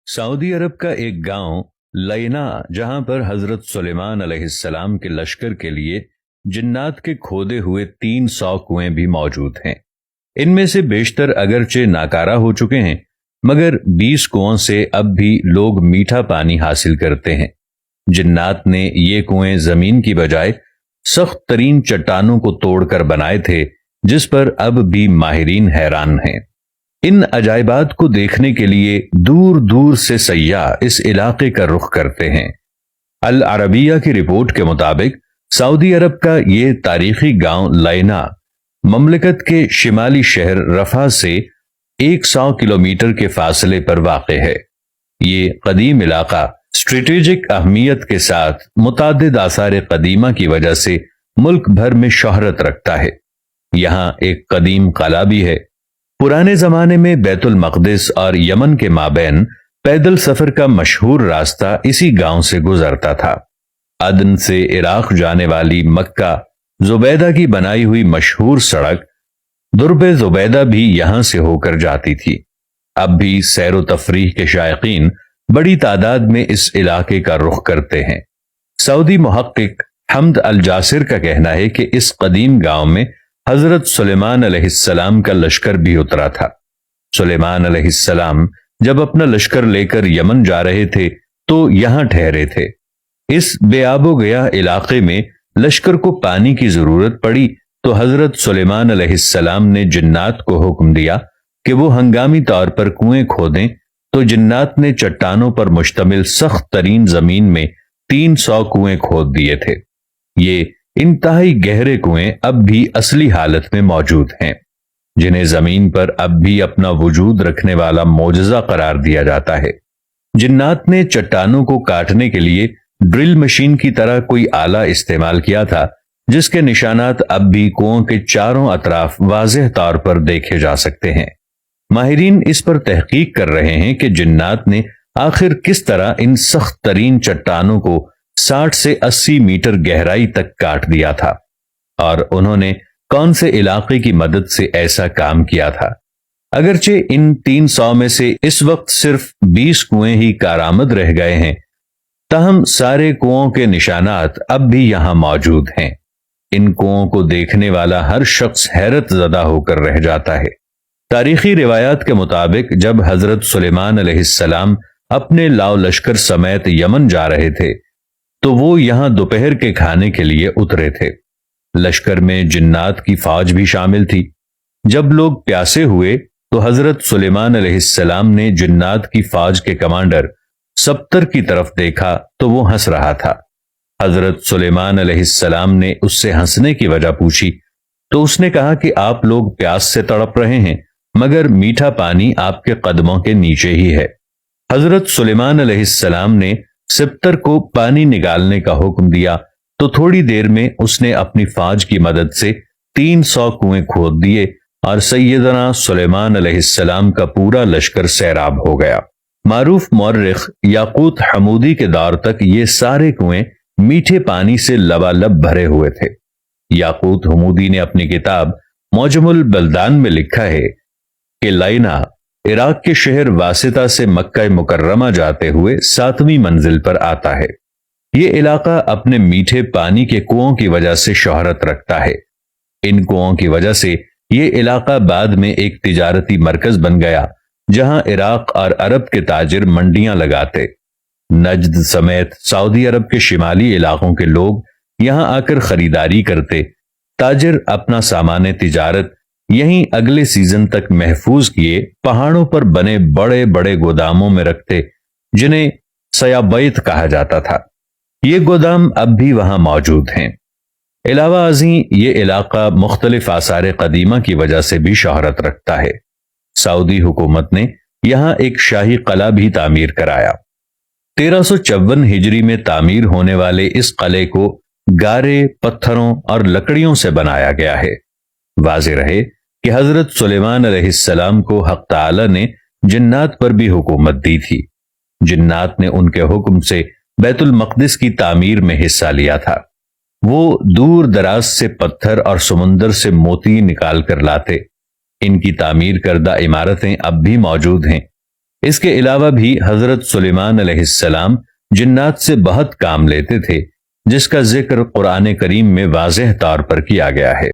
Saudi अरब का एक गांव लैना, जहां पर हजरत सुलेमान अलैहिस्सलाम के लश्कर के लिए जिन्नात के खोदे हुए 300 कुएं भी मौजूद हैं। इनमें से बेशतर अगरचे नाकारा हो चुके हैं, मगर 20 कुओं से अब भी लोग मीठा पानी हासिल करते हैं। जिन्नात ने ये कुएं जमीन की बजाय सख्त तरीन चट्टानों को तोड़कर बनाए थे, जिस पर अब भी माहिरीन हैरान हैं। इन अजायबात को देखने के लिए दूर दूर से सयाह इस इलाके का रुख करते हैं। अल अरबिया की रिपोर्ट के मुताबिक सऊदी अरब का ये तारीखी गांव लैना ममलकत के शिमाली शहर रफा से 100 किलोमीटर के फासले पर वाक़े है। ये कदीम इलाका स्ट्रेटेजिक अहमियत के साथ मुताद्दिद आसार कदीमा की वजह से मुल्क भर में शोहरत रखता है। यहाँ एक कदीम कला भी है। पुराने जमाने में बैतुल मक़दिस और यमन के माबैन पैदल सफर का मशहूर रास्ता इसी गांव से गुजरता था। अदन से इराक जाने वाली मक्का जुबैदा की बनाई हुई मशहूर सड़क दुर्बे जुबैदा भी यहां से होकर जाती थी। अब भी सैर व तफरीह के शायकीन बड़ी तादाद में इस इलाके का रुख करते हैं। सऊदी मुहक्किक हमद अल जासिर का कहना है कि इस कदीम गांव में हजरत सुलेमान अलैहिस्सलाम का लश्कर भी उतरा था। सुलेमान अलैहिस्सलाम जब अपना लश्कर लेकर यमन जा रहे थे तो यहां ठहरे थे। इस बेआबो गया इलाके में लश्कर को पानी की जरूरत पड़ी तो हजरत सुलेमान अलैहिस्सलाम ने जिन्नात को हुक्म दिया कि वो हंगामी तौर पर कुएं खोदें, तो जिन्नात ने चट्टानों पर मुश्तमिल सख्त तरीन जमीन में 300 कुएं खोद दिए थे। ये इंतहाई गहरे कुएं अब भी असली हालत में मौजूद हैं, जिन्हें जमीन पर अब भी अपना वजूद रखने वाला मोजज़ा करार दिया जाता है। जिन्नात ने चट्टानों को काटने के लिए ड्रिल मशीन की तरह कोई आला इस्तेमाल किया था, जिसके निशानात अब भी कुओं के चारों अतराफ वाज़ेह तौर पर देखे जा सकते हैं। माहिरीन इस पर तहकीक कर रहे हैं कि जिन्नात ने आखिर किस तरह इन सख्त तरीन चट्टानों को 60 से 80 मीटर गहराई तक काट दिया था और उन्होंने कौन से इलाके की मदद से ऐसा काम किया था। अगरचे इन 300 में से इस वक्त सिर्फ 20 कुएं ही कारामद रह गए हैं, ताहम सारे कुओं के निशानात अब भी यहां मौजूद हैं। इन कुओं को देखने वाला हर शख्स हैरत ज़दा होकर रह जाता है। तारीखी रिवायात के मुताबिक जब हजरत सुलेमान अलैहिस्सलाम अपने लाव लश्कर समेत यमन जा रहे थे तो वो यहां दोपहर के खाने के लिए उतरे थे। लश्कर में जिन्नात की फौज भी शामिल थी। जब लोग प्यासे हुए तो हजरत सुलेमान अलैहिस्सलाम ने जिन्नात की फौज के कमांडर सब्तर की तरफ देखा तो वो हंस रहा था। हजरत सुलेमान अलैहिस्सलाम ने उससे हंसने की वजह पूछी तो उसने कहा कि आप लोग प्यास से तड़प रहे हैं, मगर मीठा पानी आपके कदमों के नीचे ही है। हजरत सुलेमान अलैहिस्सलाम ने सब्तर को पानी निकालने का हुक्म दिया तो थोड़ी देर में उसने अपनी फौज की मदद से 300 कुएं खोद दिए और सैयदना सुलेमान अलैहिस्सलाम का पूरा लश्कर सैराब हो गया। मारूफ मौर्रिख याकूत हमूदी के दौर तक ये सारे कुएं मीठे पानी से लबालब भरे हुए थे। याकूत हमूदी ने अपनी किताब मौजमुल बल्दान में लिखा है कि लैना इराक के शहर वासिता से मक्का मुकर्रमा जाते हुए 7वीं मंजिल पर आता है। ये इलाका अपने मीठे पानी के कुओं की वजह से शोहरत रखता है। इन कुओं की वजह से ये इलाका बाद में एक तिजारती मरकज बन गया, जहां इराक और अरब के ताजिर मंडियां लगाते। नजद समेत सऊदी अरब के शिमाली इलाकों के लोग यहां आकर खरीदारी करते। ताजिर अपना सामान तिजारत यहीं अगले सीजन तक महफूज किए पहाड़ों पर बने बड़े बड़े गोदामों में रखते, जिन्हें सयाबैत कहा जाता था। ये गोदाम अब भी वहां मौजूद हैं। अलावा अज़ीं ये इलाका मुख्तलिफ आसार कदीमा की वजह से भी शोहरत रखता है। सऊदी हुकूमत ने यहां एक शाही कला भी तामीर कराया। 1354 हिजरी में तामीर होने वाले इस किले को गारे, पत्थरों और लकड़ियों से बनाया गया है। वाज़ेह रहे कि हजरत सुलेमान अलैहिस्सलाम को हक़ ताला ने जिन्नात पर भी हुकूमत दी थी। जिन्नात ने उनके हुक्म से बैतुल मक़दिस की तामीर में हिस्सा लिया था। वो दूर दराज से पत्थर और समुंदर से मोती निकाल कर लाते। इनकी तामीर करदा इमारतें अब भी मौजूद हैं। اس کے علاوہ بھی حضرت سلیمان علیہ السلام جنات سے بہت کام لیتے تھے، جس کا ذکر قرآن کریم میں واضح طور پر کیا گیا ہے۔